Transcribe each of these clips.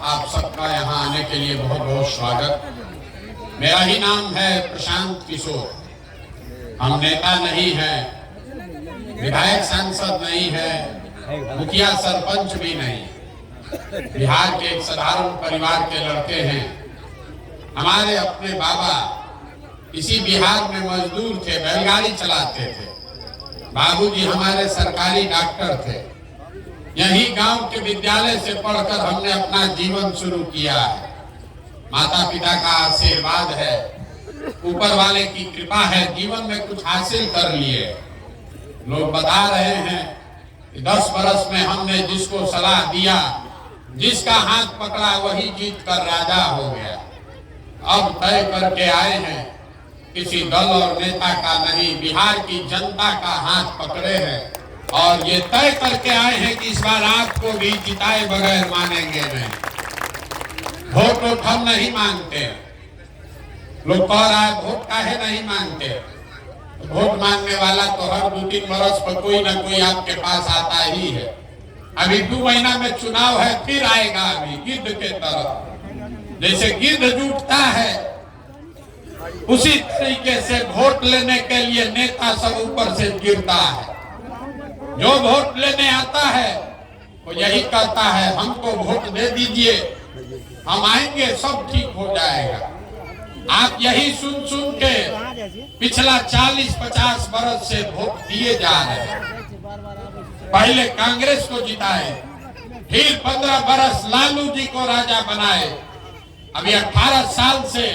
आप सबका यहाँ आने के लिए बहुत बहुत स्वागत। मेरा ही नाम है प्रशांत किशोर। हम नेता नहीं हैं, विधायक सांसद नहीं है, मुखिया सरपंच भी नहीं। बिहार के एक साधारण परिवार के लड़के हैं। हमारे अपने बाबा इसी बिहार में मजदूर थे, बैलगाड़ी चलाते थे। बाबूजी हमारे सरकारी डॉक्टर थे। यही गांव के विद्यालय से पढ़कर हमने अपना जीवन शुरू किया है। माता पिता का आशीर्वाद है, ऊपर वाले की कृपा है, जीवन में कुछ हासिल कर लिए। लोग बता रहे हैं कि 10 बरस में हमने जिसको सलाह दिया, जिसका हाथ पकड़ा वही जीत कर राजा हो गया। अब तय करके आए हैं, किसी दल और नेता का नहीं, बिहार की जनता का हाथ पकड़े हैं और ये तय करके आए हैं कि इस बार आपको भी जिताए बगैर मानेंगे नहीं। वोट हम नहीं मांगते। लोग कह रहा है वोट काहे नहीं मांगते। वोट मांगने वाला तो हर 2-3 बरस पर कोई ना कोई आपके पास आता ही है। अभी 2 महीना में चुनाव है, फिर आएगा अभी गिद्ध के तरह। जैसे गिद्ध जुटता है उसी तरीके से वोट लेने के लिए नेता सब ऊपर से गिरता है। जो वोट लेने आता है वो यही कहता है हमको वोट दे दीजिए, हम आएंगे, सब ठीक हो जाएगा। आप यही सुन सुन के पिछला 40-50 बरस से वोट दिए जा रहे हैं। पहले कांग्रेस को जिताए, फिर 15 बरस लालू जी को राजा बनाए। अभी 18 साल से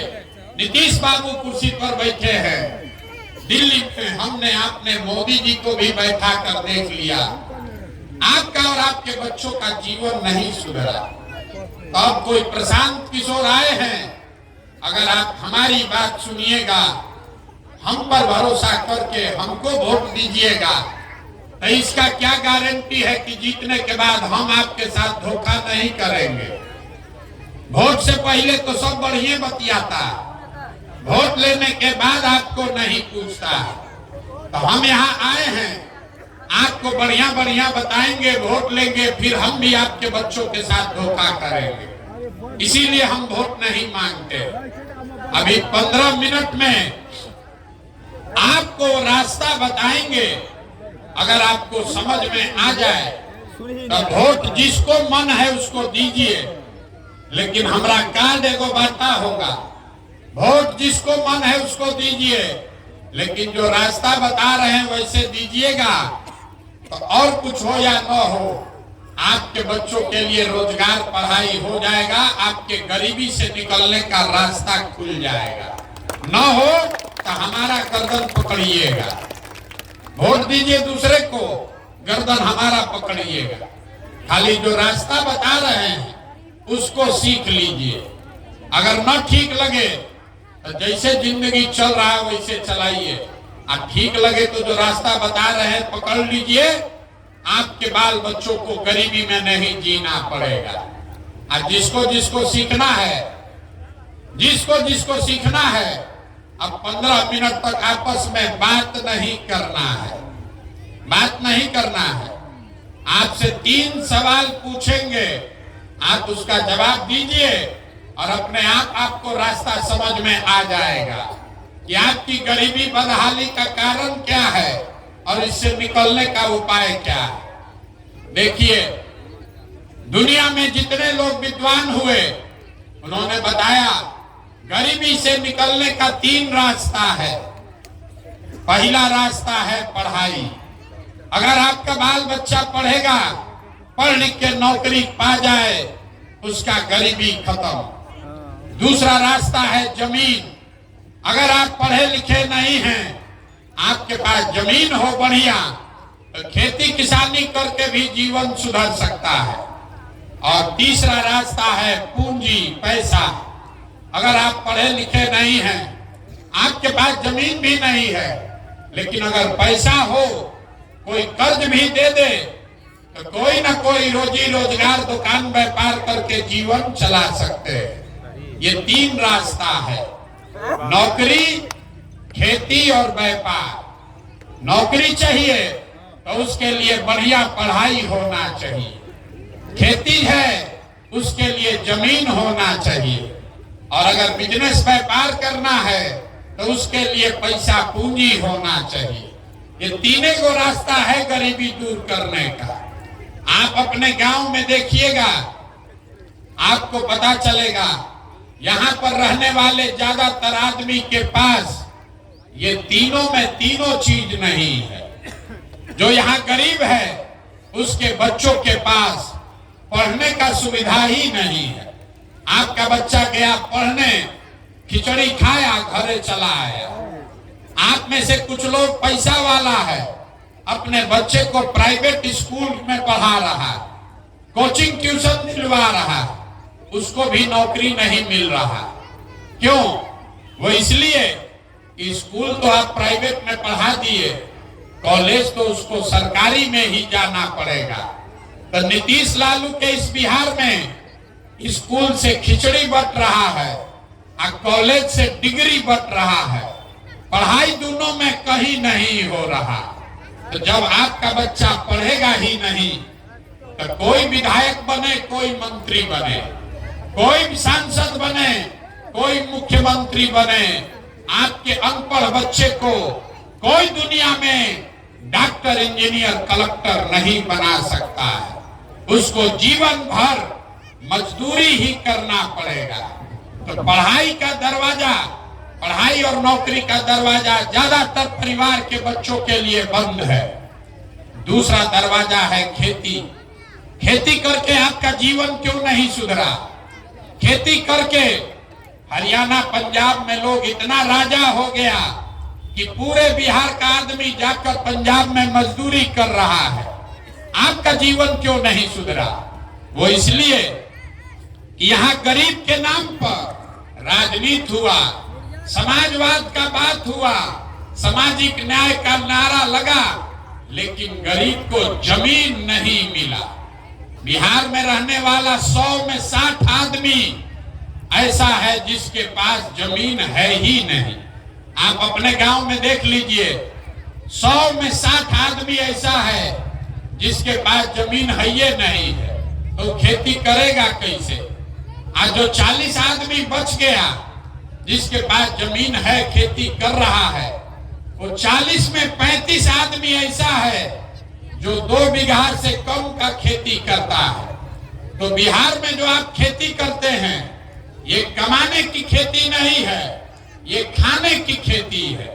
नीतीश बाबू कुर्सी पर बैठे हैं। दिल्ली में हमने आपने मोदी जी को भी बैठा कर देख लिया। आपका और आपके बच्चों का जीवन नहीं सुधरा। तो अब कोई प्रशांत किशोर आए हैं, अगर आप हमारी बात सुनिएगा, हम पर भरोसा करके हमको वोट दीजिएगा, तो इसका क्या गारंटी है कि जीतने के बाद हम आपके साथ धोखा नहीं करेंगे। वोट से पहले तो सब बढ़िया बतियाता, वोट लेने के बाद आपको नहीं पूछता। तो हम यहाँ आए हैं, आपको बढ़िया बढ़िया बताएंगे, वोट लेंगे, फिर हम भी आपके बच्चों के साथ धोखा करेंगे। इसीलिए हम वोट नहीं मांगते। अभी 15 मिनट में आपको रास्ता बताएंगे। अगर आपको समझ में आ जाए तो वोट जिसको मन है उसको दीजिए, लेकिन हमारा कार्ड एगो बांटा होगा। वोट जिसको मन है उसको दीजिए, लेकिन जो रास्ता बता रहे हैं वैसे दीजिएगा। तो और कुछ हो या न हो, आपके बच्चों के लिए रोजगार, पढ़ाई हो जाएगा, आपके गरीबी से निकलने का रास्ता खुल जाएगा। न हो तो हमारा गर्दन पकड़िएगा। वोट दीजिए दूसरे को, गर्दन हमारा पकड़िएगा। खाली जो रास्ता बता रहे हैं उसको सीख लीजिए। अगर न ठीक लगे तो जैसे जिंदगी चल रहा है वैसे चलाइए। आप ठीक लगे तो जो रास्ता बता रहे हैं पकड़ लीजिए। आपके बाल बच्चों को गरीबी में नहीं जीना पड़ेगा। और जिसको जिसको सीखना है, जिसको जिसको सीखना है, अब 15 मिनट तक आपस में बात नहीं करना है। बात नहीं करना है। आपसे 3 सवाल पूछेंगे, आप उसका जवाब दीजिए और अपने आप आपको रास्ता समझ में आ जाएगा कि आपकी गरीबी बदहाली का कारण क्या है और इससे निकलने का उपाय क्या है। देखिए, दुनिया में जितने लोग विद्वान हुए उन्होंने बताया गरीबी से निकलने का 3 रास्ता है। पहला रास्ता है पढ़ाई। अगर आपका बाल बच्चा पढ़ेगा, पढ़ लिख के नौकरी पा जाए, उसका गरीबी खत्म। दूसरा रास्ता है जमीन। अगर आप पढ़े लिखे नहीं हैं, आपके पास जमीन हो बढ़िया, तो खेती किसानी करके भी जीवन सुधर सकता है। और तीसरा रास्ता है पूंजी, पैसा। अगर आप पढ़े लिखे नहीं हैं, आपके पास जमीन भी नहीं है, लेकिन अगर पैसा हो, कोई कर्ज भी दे दे, तो कोई ना कोई रोजी रोजगार, दुकान व्यापार करके जीवन चला सकते हैं। ये 3 रास्ता है, नौकरी, खेती और व्यापार। नौकरी चाहिए तो उसके लिए बढ़िया पढ़ाई होना चाहिए। खेती है उसके लिए जमीन होना चाहिए, और अगर बिजनेस व्यापार करना है तो उसके लिए पैसा पूंजी होना चाहिए। ये तीनों को रास्ता है गरीबी दूर करने का। आप अपने गांव में देखिएगा, आपको पता चलेगा यहाँ पर रहने वाले ज्यादातर आदमी के पास ये तीनों में तीनों चीज नहीं है। जो यहाँ गरीब है उसके बच्चों के पास पढ़ने का सुविधा ही नहीं है। आपका बच्चा गया पढ़ने, खिचड़ी खाया, घरे चला आया। आप में से कुछ लोग पैसा वाला है, अपने बच्चे को प्राइवेट स्कूल में पढ़ा रहा है, कोचिंग ट्यूशन दिलवा रहा है, उसको भी नौकरी नहीं मिल रहा। क्यों? वो इसलिए कि स्कूल तो आप प्राइवेट में पढ़ा दिए, कॉलेज तो उसको सरकारी में ही जाना पड़ेगा। तो नीतीश लालू के इस बिहार में स्कूल से खिचड़ी बट रहा है और कॉलेज से डिग्री बट रहा है। पढ़ाई दोनों में कहीं नहीं हो रहा। तो जब आपका बच्चा पढ़ेगा ही नहीं तो कोई विधायक बने, कोई मंत्री बने, कोई सांसद बने, कोई मुख्यमंत्री बने, आपके अनपढ़ बच्चे को कोई दुनिया में डॉक्टर, इंजीनियर, कलेक्टर नहीं बना सकता है। उसको जीवन भर मजदूरी ही करना पड़ेगा। तो पढ़ाई का दरवाजा, पढ़ाई और नौकरी का दरवाजा ज्यादातर परिवार के बच्चों के लिए बंद है। दूसरा दरवाजा है खेती। खेती करके आपका जीवन क्यों नहीं सुधरा? खेती करके हरियाणा, पंजाब में लोग इतना राजा हो गया कि पूरे बिहार का आदमी जाकर पंजाब में मजदूरी कर रहा है। आपका जीवन क्यों नहीं सुधरा? वो इसलिए कि यहाँ गरीब के नाम पर राजनीति हुआ, समाजवाद का बात हुआ, सामाजिक न्याय का नारा लगा, लेकिन गरीब को जमीन नहीं मिला। बिहार में रहने वाला 100 में 60 आदमी ऐसा है जिसके पास जमीन है ही नहीं। आप अपने गांव में देख लीजिए, 100 में 60 आदमी ऐसा है जिसके पास जमीन है ही नहीं है। तो खेती करेगा कैसे? आज जो 40 आदमी बच गया जिसके पास जमीन है, खेती कर रहा है, वो 40 में 35 आदमी ऐसा है जो 2 बीघा से कम का खेती करता है। तो बिहार में जो आप खेती करते हैं, ये कमाने की खेती नहीं है, ये खाने की खेती है।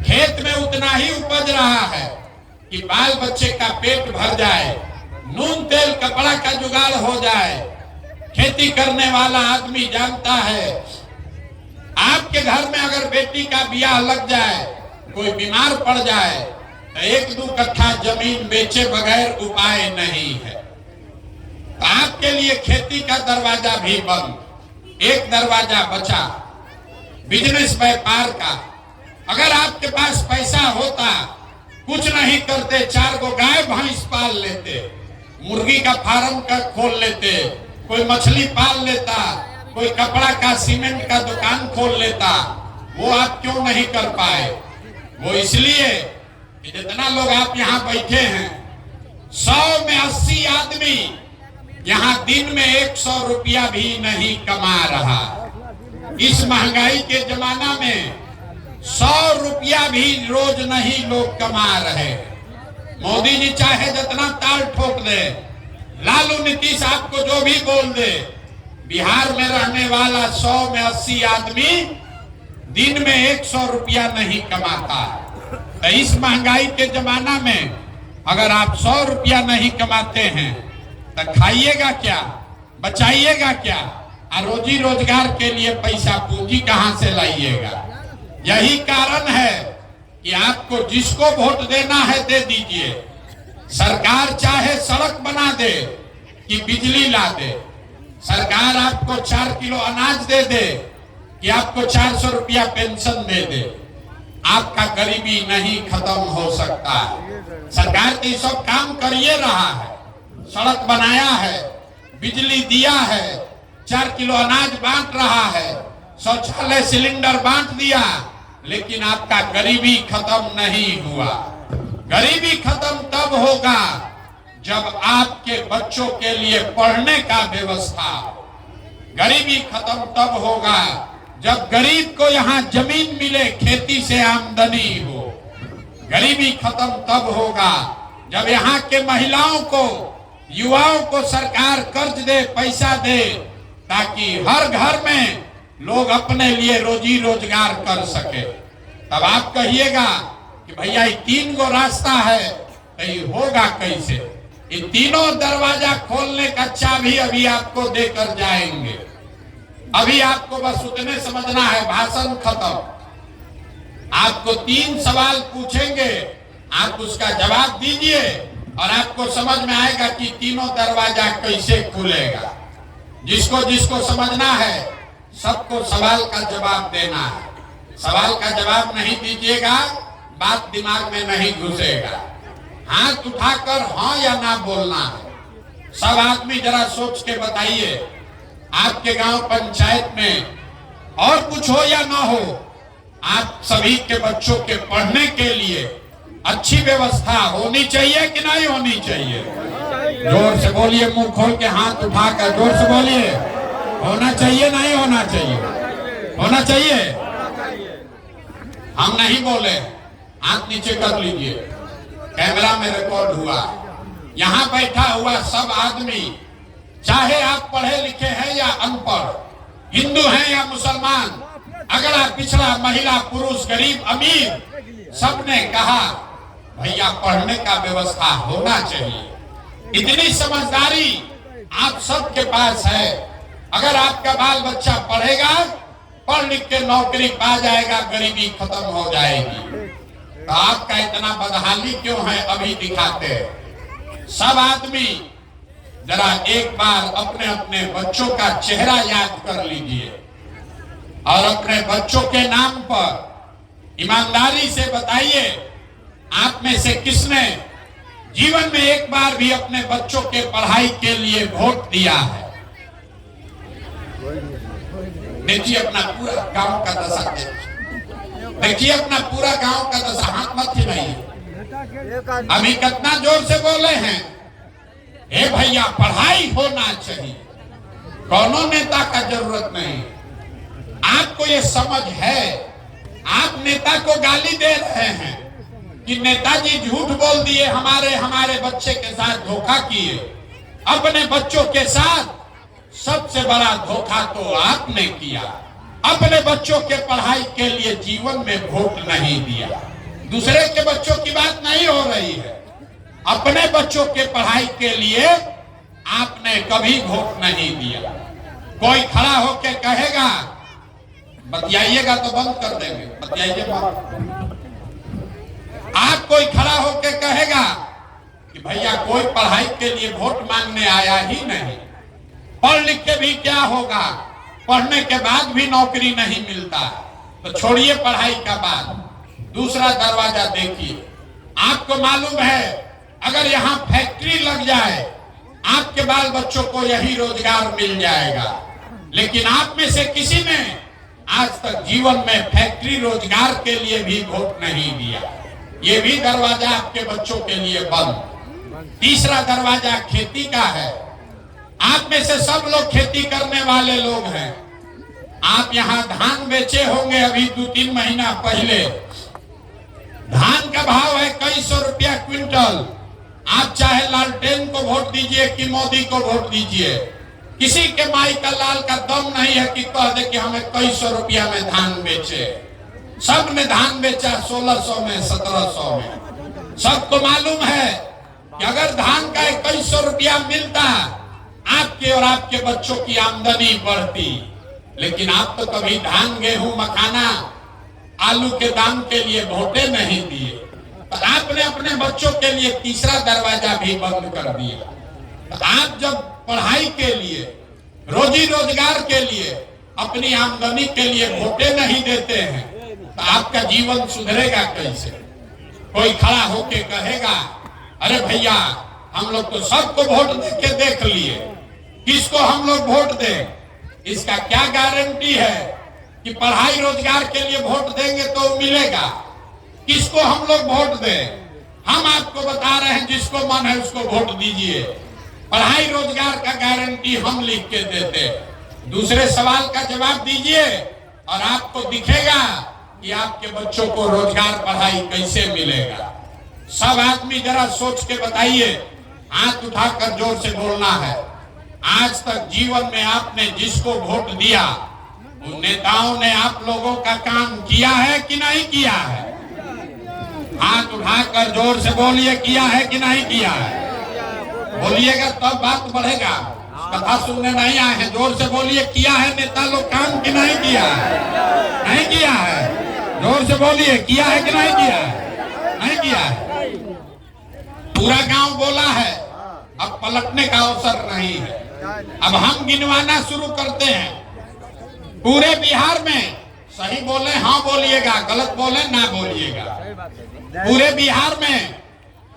खेत में उतना ही उपज रहा है कि बाल बच्चे का पेट भर जाए, नून तेल कपड़ा का जुगाड़ हो जाए। खेती करने वाला आदमी जानता है, आपके घर में अगर बेटी का ब्याह लग जाए, कोई बीमार पड़ जाए, तो 1-2 कट्ठा जमीन बेचे बगैर उपाय नहीं है। तो आपके लिए खेती का दरवाजा भी बंद। एक दरवाजा बचा, बिजनेस व्यापार का। अगर आपके पास पैसा होता, कुछ नहीं करते, 4 गो गाय भैंस पाल लेते, मुर्गी का फार्म का खोल लेते, कोई मछली पाल लेता, कोई कपड़ा का, सीमेंट का दुकान खोल लेता, वो आप क्यों नहीं कर पाए? वो इसलिए कि जितना लोग आप यहाँ बैठे हैं, 100 में 80 आदमी यहाँ दिन में 100 रुपया भी नहीं कमा रहा। इस महंगाई के जमाना में 100 रुपया भी रोज नहीं लोग कमा रहे। मोदी जी चाहे जितना ताल ठोक दे, लालू नीतीश आपको जो भी बोल दे, बिहार में रहने वाला 100 में 80 आदमी दिन में 100 रुपया नहीं कमाता। तो इस महंगाई के जमाना में अगर आप 100 रुपया नहीं कमाते हैं तो खाइएगा क्या, बचाइएगा क्या, और रोजी रोजगार के लिए पैसा पूंजी कहां से लाइएगा? यही कारण है कि आपको जिसको वोट देना है दे दीजिए। सरकार चाहे सड़क बना दे कि बिजली ला दे, सरकार आपको 4 किलो अनाज दे दे कि आपको 400 रुपया पेंशन दे दे, आपका गरीबी नहीं खत्म हो सकता है। सरकार तो सब काम करिए रहा है, सड़क बनाया है, बिजली दिया है, 4 किलो अनाज बांट रहा है, शौचालय सिलेंडर बांट दिया, लेकिन आपका गरीबी खत्म नहीं हुआ। गरीबी खत्म तब होगा जब आपके बच्चों के लिए पढ़ने का व्यवस्था हो। गरीबी खत्म तब होगा जब गरीब को यहाँ जमीन मिले, खेती से आमदनी हो। गरीबी खत्म तब होगा जब यहाँ के महिलाओं को, युवाओं को सरकार कर्ज दे, पैसा दे, ताकि हर घर में लोग अपने लिए रोजी रोजगार कर सके। तब आप कहिएगा कि भैया ये 3 गो रास्ता है, तो ये होगा कैसे? ये तीनों दरवाजा खोलने का चाबी अभी आपको देकर जाएंगे। अभी आपको बस उतने समझना है, भाषण खत्म। आपको 3 सवाल पूछेंगे, आप उसका जवाब दीजिए और आपको समझ में आएगा कि तीनों दरवाजा कैसे खुलेगा। जिसको जिसको समझना है सबको सवाल का जवाब देना है। सवाल का जवाब नहीं दीजिएगा, बात दिमाग में नहीं घुसेगा। हाथ उठाकर हाँ या ना बोलना है। सब आदमी जरा सोच के बताइए, आपके गांव पंचायत में और कुछ हो या ना हो, आप सभी के बच्चों के पढ़ने के लिए अच्छी व्यवस्था होनी चाहिए कि नहीं होनी चाहिए? जोर से बोलिए, मुंह खोल के हाथ उठाकर जोर से बोलिए। होना चाहिए नहीं होना चाहिए? होना चाहिए। हम नहीं बोले, हाथ नीचे कर लीजिए। कैमरा में रिकॉर्ड हुआ। यहाँ बैठा हुआ सब आदमी, चाहे आप पढ़े लिखे हैं या अनपढ़, हिंदू हैं या मुसलमान, अगला पिछड़ा, महिला पुरुष, गरीब अमीर, सबने कहा भैया पढ़ने का व्यवस्था होना चाहिए। इतनी समझदारी आप सबके पास है। अगर आपका बाल बच्चा पढ़ेगा, पढ़ लिख के नौकरी पा जाएगा, गरीबी खत्म हो जाएगी। तो आपका इतना बदहाली क्यों है अभी दिखाते हैं? सब आदमी जरा एक बार अपने अपने बच्चों का चेहरा याद कर लीजिए और अपने बच्चों के नाम पर ईमानदारी से बताइए, आप में से किसने जीवन में एक बार भी अपने बच्चों के पढ़ाई के लिए वोट दिया है? देखिए अपना पूरा गांव का दशा, देखिए अपना पूरा गांव का दशा। हाथ मत हिलाइए। अभी कितना जोर से बोले हैं, हे भैया पढ़ाई होना चाहिए, कौनों नेता का जरूरत नहीं। आपको ये समझ है? आप नेता को गाली दे रहे हैं कि नेताजी झूठ बोल दिए, हमारे बच्चे के साथ धोखा किए। अपने बच्चों के साथ सबसे बड़ा धोखा तो आपने किया। अपने बच्चों के पढ़ाई के लिए जीवन में वोट नहीं दिया। दूसरे के बच्चों की बात नहीं हो रही है, अपने बच्चों के पढ़ाई के लिए आपने कभी वोट नहीं दिया। कोई खड़ा होकर कहेगा, बतियाइएगा तो बंद कर देंगे, बतियाइए मत। आप कोई खड़ा होकर कहेगा कि भैया कोई पढ़ाई के लिए वोट मांगने आया ही नहीं, पढ़ लिख के भी क्या होगा, पढ़ने के बाद भी नौकरी नहीं मिलता, तो छोड़िए पढ़ाई का बात, दूसरा दरवाजा देखिए। आपको मालूम है अगर यहाँ फैक्ट्री लग जाए, आपके बाल बच्चों को यही रोजगार मिल जाएगा। लेकिन आप में से किसी ने आज तक जीवन में फैक्ट्री रोजगार के लिए भी वोट नहीं दिया। ये भी दरवाजा आपके बच्चों के लिए बंद। तीसरा दरवाजा खेती का है। आप में से सब लोग खेती करने वाले लोग हैं। आप यहाँ धान बेचे होंगे अभी 2-3 महीना पहले। धान का भाव है कई सौ रुपया क्विंटल। आप चाहे लालटेन को वोट दीजिए कि मोदी को वोट दीजिए, किसी के माई का लाल का दम नहीं है कि कह दे कि हमें कई सौ रुपया में धान बेचे। सब ने धान बेचा 1600 में, 1700 में। सबको मालूम है कि अगर धान का 2100 रुपया मिलता, आपके और आपके बच्चों की आमदनी बढ़ती। लेकिन आप तो कभी धान, गेहूं, मखाना, आलू के दाम के लिए वोटे नहीं दिए। तो आपने अपने बच्चों के लिए तीसरा दरवाजा भी बंद कर दिया। तो आप जब पढ़ाई के लिए, रोजी रोजगार के लिए, अपनी आमदनी के लिए वोटे नहीं देते हैं, तो आपका जीवन सुधरेगा कैसे? कोई खड़ा होके कहेगा, अरे भैया हम लोग तो सबको वोट देके देख लिए, किसको हम लोग वोट दें? इसका क्या गारंटी है कि पढ़ाई रोजगार के लिए वोट देंगे तो मिलेगा? किसको हम लोग वोट दें? हम आपको बता रहे हैं जिसको मन है उसको वोट दीजिए। पढ़ाई रोजगार का गारंटी हम लिख के देते। दूसरे सवाल का जवाब दीजिए और आपको दिखेगा कि आपके बच्चों को रोजगार पढ़ाई कैसे मिलेगा। सब आदमी जरा सोच के बताइए, हाथ उठाकर जोर से बोलना है। आज तक जीवन में आपने जिसको वोट दिया उन नेताओं ने आप लोगों का काम किया है कि नहीं किया है? हाथ उठाकर जोर से बोलिए, किया है कि नहीं किया है? बोलिएगा तब बात बढ़ेगा। कथा सुनने नहीं आए हैं, जोर से बोलिए, किया है नेता लोग काम कि नहीं किया है? नहीं किया है। जोर से बोलिए, किया है कि नहीं किया है? नहीं किया है। पूरा गांव बोला है, अब पलटने का अवसर नहीं है। अब हम गिनवाना शुरू करते हैं। पूरे बिहार में सही बोले हाँ बोलिएगा, गलत बोले ना बोलिएगा। पूरे बिहार में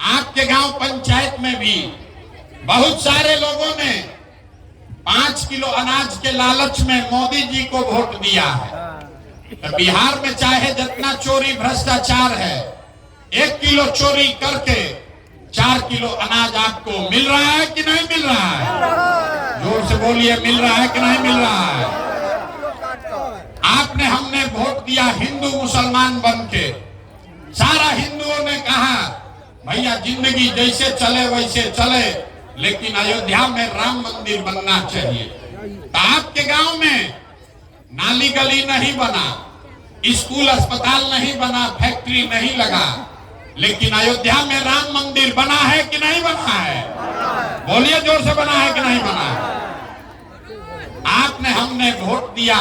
आपके गांव पंचायत में भी बहुत सारे लोगों ने 5 किलो अनाज के लालच में मोदी जी को वोट दिया है। तो बिहार में चाहे जितना चोरी भ्रष्टाचार है, 1 किलो चोरी करके 4 किलो अनाज आपको मिल रहा है कि नहीं मिल रहा है? जोर से बोलिए, मिल रहा है कि नहीं मिल रहा है? आपने हमने वोट दिया हिंदू मुसलमान बन के। सारा हिंदुओं ने कहा भैया जिंदगी जैसे चले वैसे चले, लेकिन अयोध्या में राम मंदिर बनना चाहिए। तो आपके गांव में नाली गली नहीं बना, स्कूल अस्पताल नहीं बना, फैक्ट्री नहीं लगा, लेकिन अयोध्या में राम मंदिर बना है कि नहीं बना है? बोलिए जोर से, बना है कि नहीं बना है? आपने हमने वोट दिया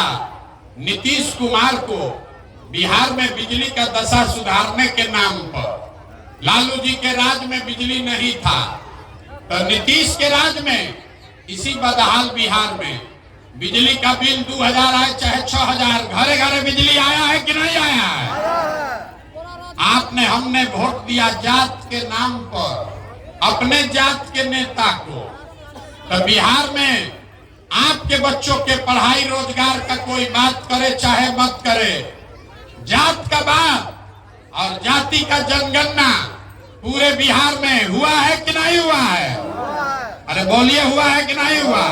नीतीश कुमार को बिहार में बिजली का दशा सुधारने के नाम पर। लालू जी के राज में बिजली नहीं था, तो नीतीश के राज में इसी बदहाल बिहार में बिजली का बिल 2000 आए चाहे 6000, घरे घरे बिजली आया है कि नहीं आया है? आपने हमने वोट दिया जात के नाम पर अपने जात के नेता को। तो बिहार में आपके बच्चों के पढ़ाई रोजगार का कोई बात करे चाहे मत करे, जात का बात और जाति का जनगणना पूरे बिहार में हुआ है कि नहीं हुआ है? अरे बोलिए, हुआ है कि नहीं हुआ?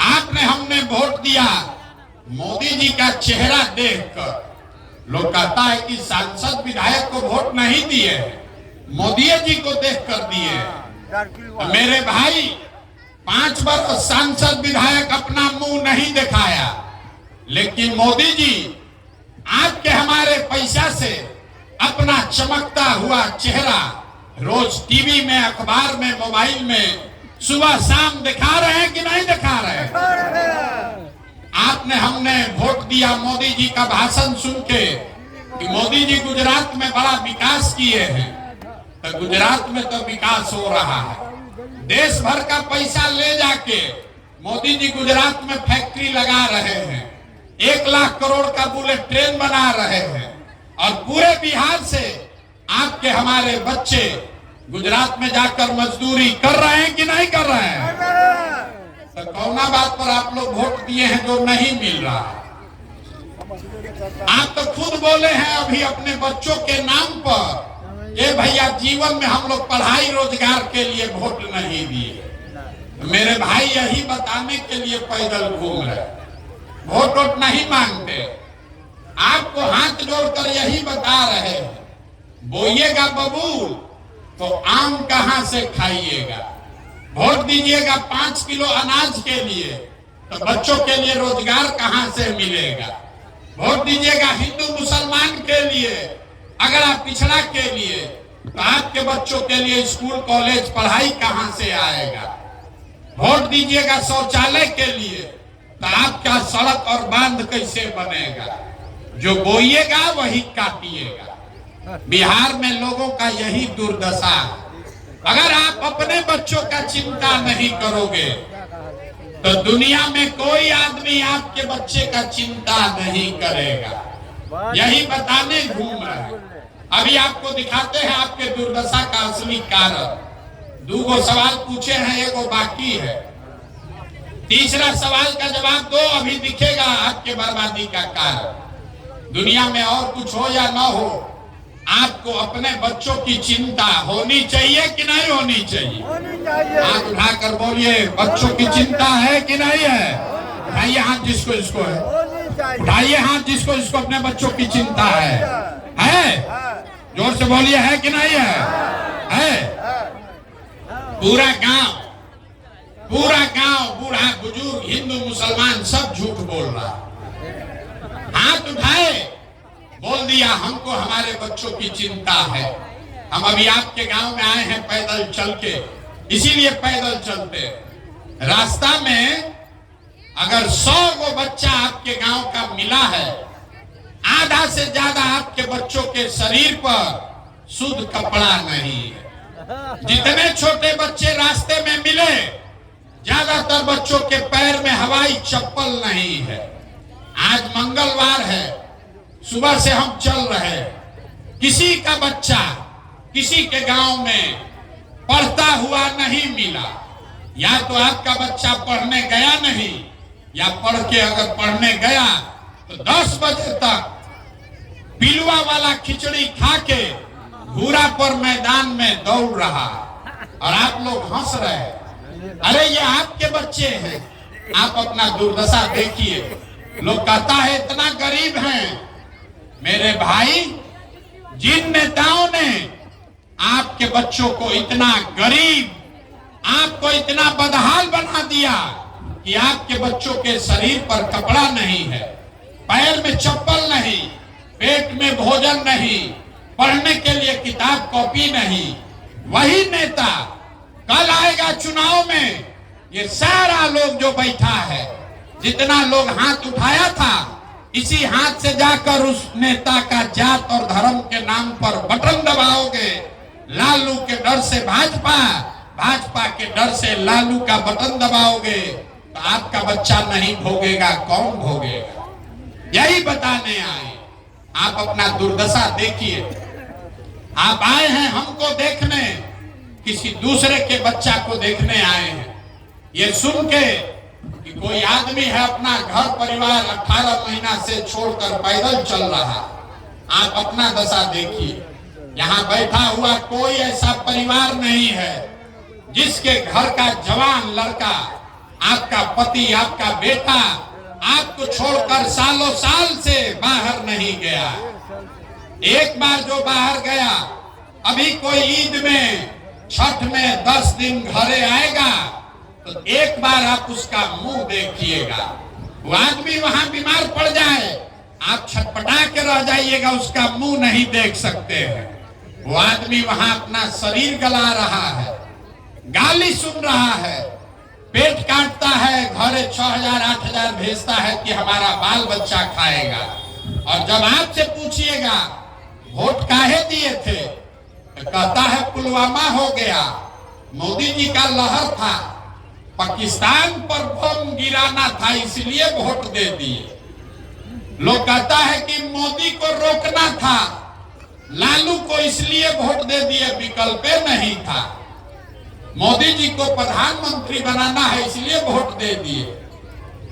आपने हमने वोट दिया मोदी जी का चेहरा देखकर। लोग कहता है कि सांसद विधायक को वोट नहीं दिए, मोदी जी को देखकर दिए। तो मेरे भाई 5 वर्ष सांसद विधायक अपना मुंह नहीं दिखाया, लेकिन मोदी जी आपके हमारे पैसा से अपना चमकता हुआ चेहरा रोज टीवी में, अखबार में, मोबाइल में सुबह शाम दिखा रहे हैं कि नहीं दिखा रहे हैं? आपने हमने वोट दिया मोदी जी का भाषण सुन के कि मोदी जी गुजरात में बड़ा विकास किए हैं। तो गुजरात में तो विकास हो रहा है, देश भर का पैसा ले जाके मोदी जी गुजरात में फैक्ट्री लगा रहे हैं, 1 लाख करोड़ का बुलेट ट्रेन बना रहे हैं, और पूरे बिहार से आपके हमारे बच्चे गुजरात में जाकर मजदूरी कर रहे हैं कि नहीं कर रहे हैं? तो कौना बात पर आप लोग वोट दिए हैं जो नहीं मिल रहा है? आप तो खुद बोले हैं अभी अपने बच्चों के नाम पर, ये भैया जीवन में हम लोग पढ़ाई रोजगार के लिए वोट नहीं दिए। मेरे भाई यही बताने के लिए पैदल घूम रहे, वोट वोट नहीं मांगते। आपको हाथ जोड़कर यही बता रहे हैं, बोइएगा बबूल तो आम कहां से खाइएगा। वोट दीजिएगा 5 किलो अनाज के लिए, तो बच्चों के लिए रोजगार कहां से मिलेगा? वोट दीजिएगा हिंदू मुसलमान के लिए, अगर आप पिछड़ा के लिए, तो आपके बच्चों के लिए स्कूल कॉलेज पढ़ाई कहां से आएगा? वोट दीजिएगा शौचालय के लिए, तो आपका सड़क और बांध कैसे बनेगा? जो बोइएगा वही काटिएगा। बिहार में लोगों का यही दुर्दशा है। अगर आप अपने बच्चों का चिंता नहीं करोगे तो दुनिया में कोई आदमी आपके बच्चे का चिंता नहीं करेगा। यही बताने घूम रहे हैं। अभी आपको दिखाते हैं आपके दुर्दशा का असली कारण। 2 सवाल पूछे हैं, 1 बाकी है। तीसरा सवाल का जवाब दो, अभी दिखेगा आपके बर्बादी का कारण। दुनिया में और कुछ हो या ना हो, आपको अपने बच्चों की चिंता होनी चाहिए कि नहीं होनी चाहिए? हाथ उठाकर बोलिए, बच्चों की चिंता है कि नहीं है? उठाइए हाथ जिसको जिसको है, उठाइए हाथ जिसको जिसको अपने बच्चों की चिंता है? जोर से बोलिए, है कि नहीं है? पूरा गांव बूढ़ा बुजुर्ग हिंदू मुसलमान सब झूठ बोल रहा। हाथ उठाए, बोल दिया हमको हमारे बच्चों की चिंता है। हम अभी आपके गांव में आए हैं पैदल चल के, इसीलिए पैदल चलते। रास्ता में अगर 100 गो बच्चा आपके गांव का मिला है, आधा से ज्यादा आपके बच्चों के शरीर पर शुद्ध कपड़ा नहीं है। जितने छोटे बच्चे रास्ते में मिले, ज्यादातर बच्चों के पैर में हवाई चप्पल नहीं है। आज मंगलवार है, सुबह से हम चल रहे, किसी का बच्चा किसी के गांव में पढ़ता हुआ नहीं मिला। या तो आपका बच्चा पढ़ने गया नहीं, या पढ़ के अगर पढ़ने गया तो 10 बजे तक पिलुआ वाला खिचड़ी खा के घूरा पर मैदान में दौड़ रहा, और आप लोग हंस रहे। अरे ये आपके बच्चे हैं, आप अपना दुर्दशा देखिए। लोग कहता है इतना गरीब हैं। मेरे भाई, जिन नेताओं ने आपके बच्चों को इतना गरीब, आपको इतना बदहाल बना दिया कि आपके बच्चों के शरीर पर कपड़ा नहीं है, पैर में चप्पल नहीं, पेट में भोजन नहीं, पढ़ने के लिए किताब कॉपी नहीं, वही नेता कल आएगा चुनाव में। ये सारा लोग जो बैठा है, जितना लोग हाथ उठाया था, इसी हाथ से जाकर उस नेता का जात और धर्म के नाम पर बटन दबाओगे। लालू के डर से भाजपा, भाजपा के डर से लालू का बटन दबाओगे, तो आपका बच्चा नहीं भोगेगा, कौन भोगेगा? यही बताने आए। आप अपना दुर्दशा देखिए। आप आए हैं हमको देखने, किसी दूसरे के बच्चा को देखने आए हैं। ये सुन के कि कोई आदमी है अपना घर परिवार 18 महीना से छोड़कर पैदल चल रहा, आप अपना दशा देखिए। यहाँ बैठा हुआ कोई ऐसा परिवार नहीं है जिसके घर का जवान लड़का, आपका पति, आपका बेटा आपको छोड़कर सालों साल से बाहर नहीं गया। एक बार जो बाहर गया, अभी कोई ईद में, छठ में 10 दिन घरे आएगा तो एक बार आप उसका मुंह देखिएगा। वो आदमी वहां बीमार पड़ जाए, आप छटपटा के रह जाइएगा, उसका मुंह नहीं देख सकते हैं। वो आदमी वहां अपना शरीर गला रहा है, गाली सुन रहा है, पेट काटता है, घरे 6000 8000 भेजता है कि हमारा बाल बच्चा खाएगा। और जब आपसे पूछिएगा वोट काहे दिए थे, तो कहता है पुलवामा हो गया, मोदी जी का लहर था, पाकिस्तान पर बम गिराना था इसलिए वोट दे दिए। लोग कहता है कि मोदी को रोकना था, लालू को इसलिए वोट दे दिए, विकल्प नहीं था। मोदी जी को प्रधानमंत्री बनाना है इसलिए वोट दे दिए।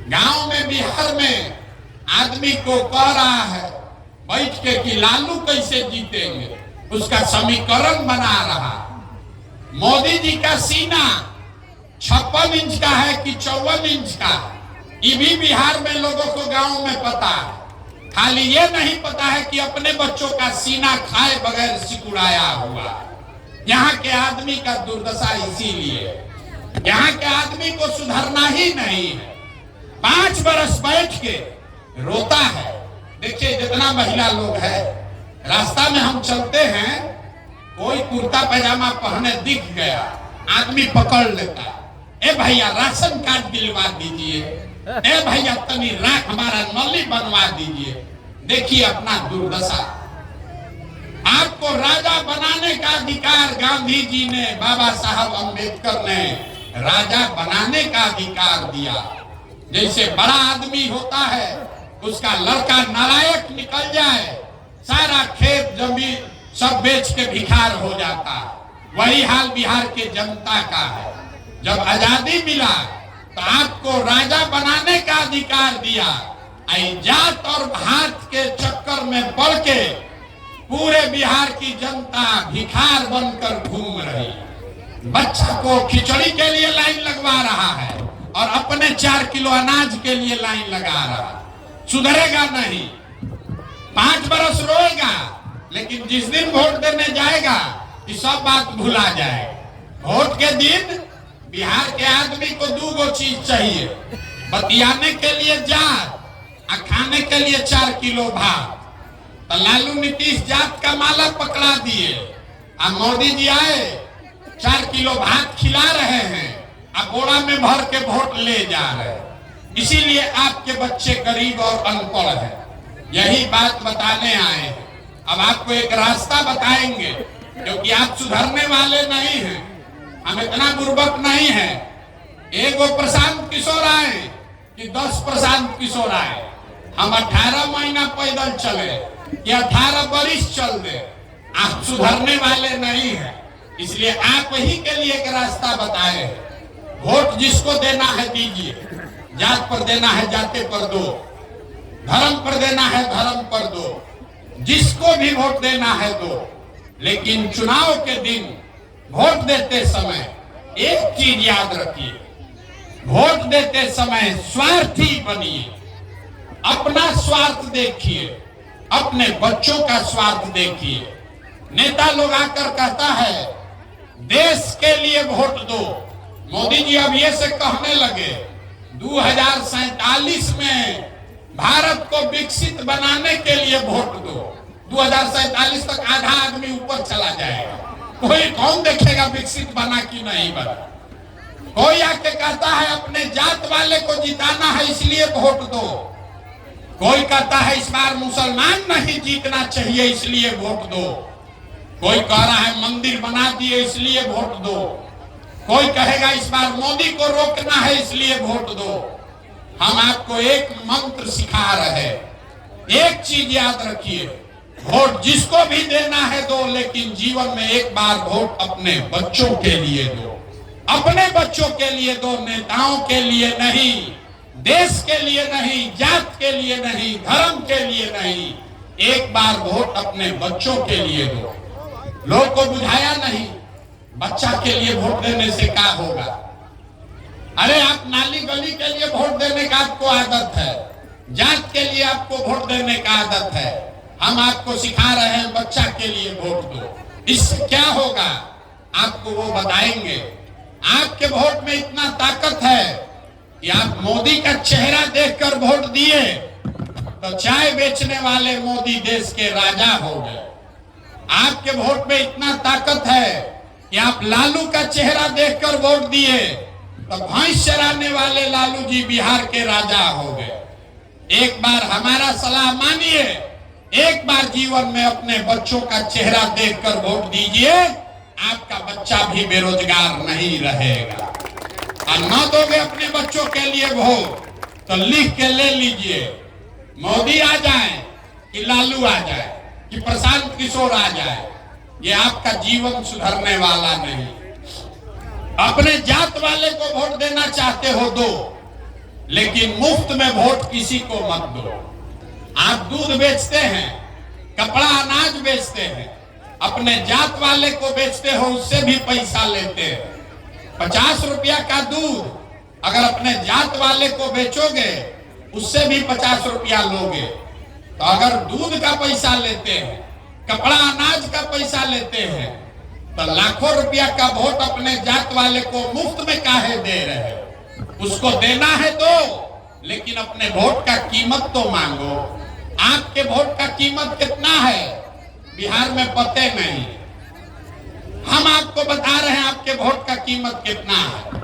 गांव में, बिहार में आदमी को कह रहा है बैठ के कि लालू कैसे जीतेंगे, उसका समीकरण बना रहा। मोदी जी का सीना 56 इंच का है कि 54 इंच का, ये भी बिहार में लोगों को गांव में पता है। खाली ये नहीं पता है कि अपने बच्चों का सीना खाए बगैर सिकुड़ाया हुआ। यहाँ के आदमी का दुर्दशा इसीलिए, यहाँ के आदमी को सुधरना ही नहीं है। 5 बरस बैठ के रोता है। देखिए जितना महिला लोग है, रास्ता में हम चलते हैं, कोई कुर्ता पैजामा पहने दिख गया, आदमी पकड़ लेता है, ए भैया राशन कार्ड दिलवा दीजिए, ए भैया तनी राख हमारा नली बनवा दीजिए। देखिए अपना दुर्दशा। आपको राजा बनाने का अधिकार गांधी जी ने, बाबा साहब अम्बेडकर ने राजा बनाने का अधिकार दिया। जैसे बड़ा आदमी होता है, उसका लड़का नालायक निकल जाए, सारा खेत जमीन सब बेच के भिखार हो जाता। वही हाल बिहार के जनता का है। जब आजादी मिला तो आपको राजा बनाने का अधिकार दिया। जात और भात के चक्कर में पड़ के पूरे बिहार की जनता भिखार बनकर घूम रही, बच्चा को खिचड़ी के लिए लाइन लगवा रहा है और अपने 4 किलो अनाज के लिए लाइन लगा रहा। सुधरेगा नहीं, 5 बरस रोएगा, लेकिन जिस दिन वोट देने जाएगा ये सब बात भुला जाएगा। वोट के दिन बिहार के आदमी को 2 चीज चाहिए, बतियाने के लिए जात और खाने के लिए 4 किलो भात। तो लालू नीतीश जात का माला पकड़ा दिए और मोदी जी आए 4 किलो भात खिला रहे हैं और बोरा में भर के वोट ले जा रहे हैं। इसीलिए आपके बच्चे गरीब और अनपढ़ हैं। यही बात बताने आए हैं। अब आपको एक रास्ता बताएंगे, क्योंकि आप सुधरने वाले नहीं हैं, हम इतना बुर्बक नहीं है। एक वो प्रशांत किशोर आए कि 10 प्रशांत किशोर आए, हम 18 महीना पैदल चले या 18 बरिस चल दे, आप सुधरने वाले नहीं है। इसलिए आप ही के लिए एक रास्ता बताए, वोट जिसको देना है दीजिए, जात पर देना है जाते पर दो, धर्म पर देना है धर्म पर दो, जिसको भी वोट देना है दो। लेकिन चुनाव के दिन वोट देते समय एक चीज याद रखिए, वोट देते समय स्वार्थी बनिए, अपना स्वार्थ देखिए, अपने बच्चों का स्वार्थ देखिए। नेता लोग आकर कहता है देश के लिए वोट दो, मोदी जी अब ये से कहने लगे 2047 में भारत को विकसित बनाने के लिए वोट दो। 2047 तक आधा आदमी ऊपर चला जाएगा, कोई कौन देखेगा विकसित बना कि नहीं बना। कोई आके कहता है अपने जात वाले को जिताना है इसलिए वोट दो, कोई कहता है इस बार मुसलमान नहीं जीतना चाहिए इसलिए वोट दो, कोई कह रहा है मंदिर बना दिए इसलिए वोट दो, कोई कहेगा इस बार मोदी को रोकना है इसलिए वोट दो। हम आपको एक मंत्र सिखा रहे हैं, एक चीज याद रखिए, वोट जिसको भी देना है दो, लेकिन जीवन में एक बार वोट अपने बच्चों के लिए दो, अपने बच्चों के लिए दो, नेताओं के लिए नहीं, देश के लिए नहीं, जात के लिए नहीं, धर्म के लिए नहीं, एक बार वोट अपने बच्चों के लिए दो। लोग को बुझाया नहीं, बच्चा के लिए वोट देने से क्या होगा। अरे आप नाली गली के लिए वोट देने का आपको आदत है, जात के लिए आपको वोट देने का आदत है, हम आपको सिखा रहे हैं बच्चा के लिए वोट दो। इससे क्या होगा आपको वो बताएंगे। आपके वोट में इतना ताकत है कि आप मोदी का चेहरा देखकर वोट दिए तो चाय बेचने वाले मोदी देश के राजा हो गए। आपके वोट में इतना ताकत है कि आप लालू का चेहरा देखकर वोट दिए तो भैंस चराने वाले लालू जी बिहार के राजा हो गए। एक बार हमारा सलाह मानिए, एक बार जीवन में अपने बच्चों का चेहरा देखकर वोट दीजिए, आपका बच्चा भी बेरोजगार नहीं रहेगा। और न दोगे अपने बच्चों के लिए वोट तो लिख के ले लीजिए, मोदी आ जाए कि लालू आ जाए कि प्रशांत किशोर आ जाए, ये आपका जीवन सुधरने वाला नहीं। अपने जात वाले को वोट देना चाहते हो दो, लेकिन मुफ्त में वोट किसी को मत दो। आप दूध बेचते हैं, कपड़ा अनाज बेचते हैं, अपने जात वाले को बेचते हो, उससे भी पैसा लेते हैं। 50 रुपया का दूध अगर अपने जात वाले को बेचोगे उससे भी 50 रुपया लोगे। तो अगर दूध का पैसा लेते हैं, कपड़ा अनाज का पैसा लेते हैं, तो लाखों रुपया का वोट अपने जात वाले को मुफ्त में काहे दे रहे हो। उसको देना है तो, लेकिन अपने वोट का कीमत तो मांगो। आपके वोट का कीमत कितना है बिहार में पते नहीं, हम आपको बता रहे हैं आपके वोट का कीमत कितना है।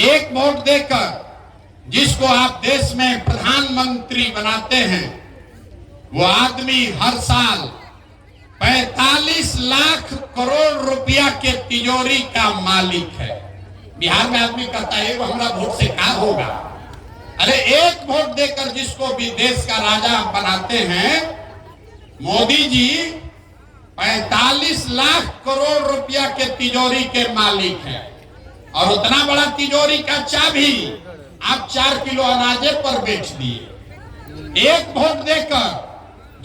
एक वोट देकर जिसको आप देश में प्रधानमंत्री बनाते हैं, वो आदमी हर साल 45 लाख करोड़ रुपया के तिजोरी का मालिक है। बिहार में आदमी कहता है वो हमारा वोट से क्या होगा। अरे एक वोट देकर जिसको भी देश का राजा बनाते हैं, मोदी जी 45 लाख करोड़ रुपया के तिजोरी के मालिक हैं। और उतना बड़ा तिजोरी का चाबी आप 4 किलो अनाजे पर बेच दिए। एक वोट देकर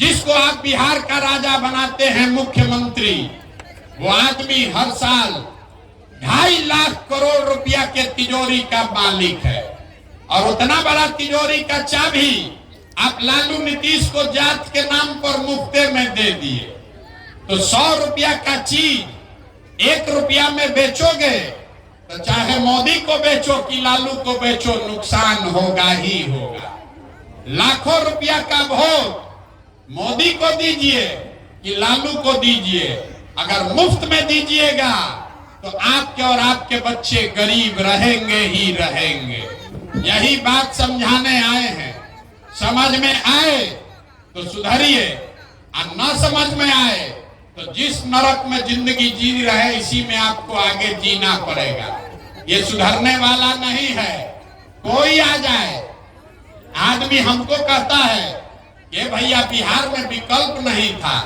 जिसको आप बिहार का राजा बनाते हैं मुख्यमंत्री, वो आदमी हर साल 2.5 लाख करोड़ रुपया के तिजोरी का मालिक है। और उतना बड़ा तिजोरी का चाबी आप लालू नीतीश को जात के नाम पर मुफ्ते में दे दिए। तो 100 रुपया का चीज 1 रुपया में बेचोगे तो चाहे मोदी को बेचो कि लालू को बेचो, नुकसान होगा ही होगा। लाखों रुपया का वोट मोदी को दीजिए कि लालू को दीजिए, अगर मुफ्त में दीजिएगा तो आपके और आपके बच्चे गरीब रहेंगे ही रहेंगे। यही बात समझाने आए हैं। समझ में आए तो सुधरिए, और न समझ में आए तो जिस नरक में जिंदगी जी रहे इसी में आपको आगे जीना पड़ेगा। ये सुधरने वाला नहीं है। कोई आ जाए, आदमी हमको कहता है कि भैया बिहार में विकल्प नहीं था,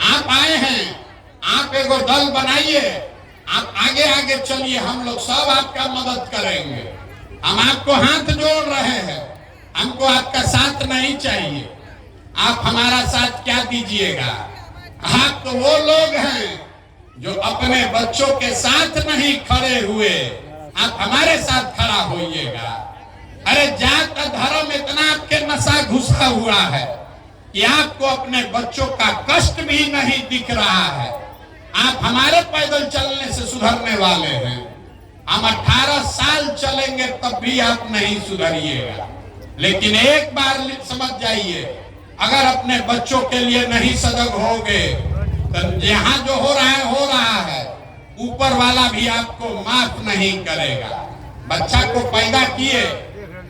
आप आए हैं, आप एगो दल बनाइए, आप आगे आगे चलिए, हम लोग सब आपका मदद करेंगे। हम आपको हाथ जोड़ रहे हैं, हमको आपका साथ नहीं चाहिए। आप हमारा साथ क्या दीजिएगा? आप तो वो लोग हैं जो अपने बच्चों के साथ नहीं खड़े हुए, आप हमारे साथ खड़ा होइएगा। अरे जात का धर्म इतना आपके नशा घुसा हुआ है कि आपको अपने बच्चों का कष्ट भी नहीं दिख रहा है। आप हमारे पैदल चलने से सुधरने वाले हैं, हम 18 साल चलेंगे तब भी आप नहीं सुधरिएगा। लेकिन एक बार समझ जाइए, अगर अपने बच्चों के लिए नहीं सजग होगे तो यहाँ जो हो रहा है, ऊपर वाला भी आपको माफ नहीं करेगा। बच्चा को पैदा किए,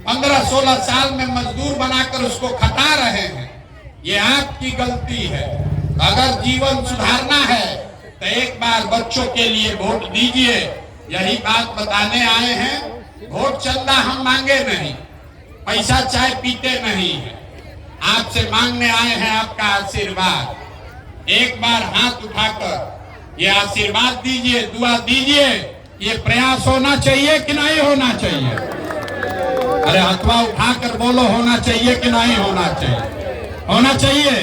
15-16 साल में मजदूर बनाकर उसको खटा रहे हैं, ये आपकी गलती है। अगर जीवन सुधारना है तो एक बार बच्चों के लिए वोट दीजिए। यही बात बताने आए हैं। वोट चंदा हम मांगे नहीं, पैसा चाय पीते नहीं है, आपसे मांगने आए हैं आपका आशीर्वाद। एक बार हाथ उठाकर ये आशीर्वाद दीजिए, दुआ दीजिए। ये प्रयास होना चाहिए कि नहीं होना चाहिए? अरे हाथवा उठाकर बोलो, होना चाहिए कि नहीं होना चाहिए? होना चाहिए।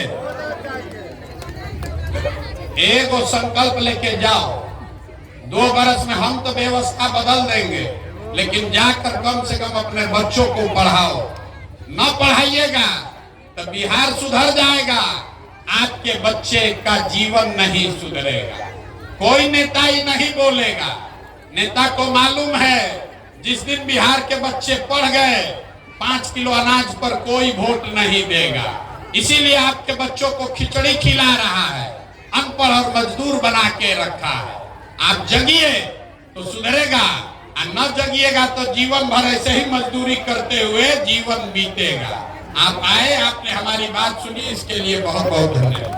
एगो संकल्प लेके जाओ, 2 बरस में हम तो व्यवस्था बदल देंगे, लेकिन जाकर कम से कम अपने बच्चों को पढ़ाओ। न पढ़ाइएगा तो बिहार सुधर जाएगा, आपके बच्चे का जीवन नहीं सुधरेगा। कोई नेता ही नहीं बोलेगा। नेता को मालूम है जिस दिन बिहार के बच्चे पढ़ गए 5 किलो अनाज पर कोई वोट नहीं देगा। इसीलिए आपके बच्चों को खिचड़ी खिला रहा है, अनपढ़ और मजदूर बना के रखा है। आप जगिए तो सुधरेगा, और न जगिएगा तो जीवन भर ऐसे ही मजदूरी करते हुए जीवन बीतेगा। आप आए, आपने हमारी बात सुनी, इसके लिए बहुत बहुत धन्यवाद।